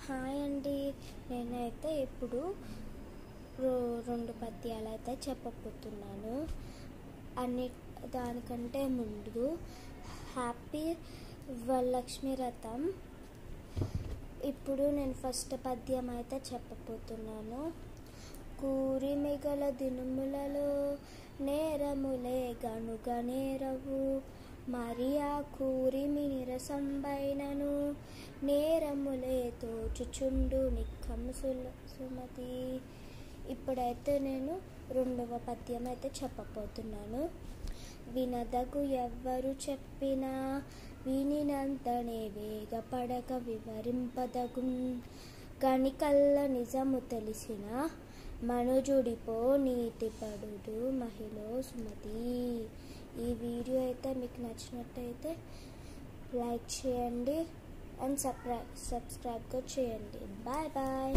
Hi అండి. నేనైతే ఇప్పుడు రెండు పద్యాలు అయితే చెప్పబోతున్నాను. దానికంటే ముందు హ్యాపీ వరలక్ష్మి వ్రతం. ఇప్పుడు నేను ఫస్ట్ పద్యం అయితే చెప్పబోతున్నాను. కూరిమిగల దినుములలో నేరములే గనుగ నేరవు, మరి ఆ కూరిమి నిరసంబైనను నేరములే తోచుచుండు నిక్కము సుమతి. ఇప్పుడైతే నేను రెండవ పద్యం అయితే చెప్పబోతున్నాను. వినదగు ఎవ్వరు చెప్పినా వినినంతనే వేగపడక వివరింపదగు, గనికల్ల నిజము తెలిసిన మనుజుడిపో నీతిపడుడు మహిళ సుమతి. ఈ వీడియో అయితే మీకు నచ్చినట్టయితే లైక్ చేయండి అండ్ సబ్స్క్రైబ్ కూడా చేయండి. Bye bye.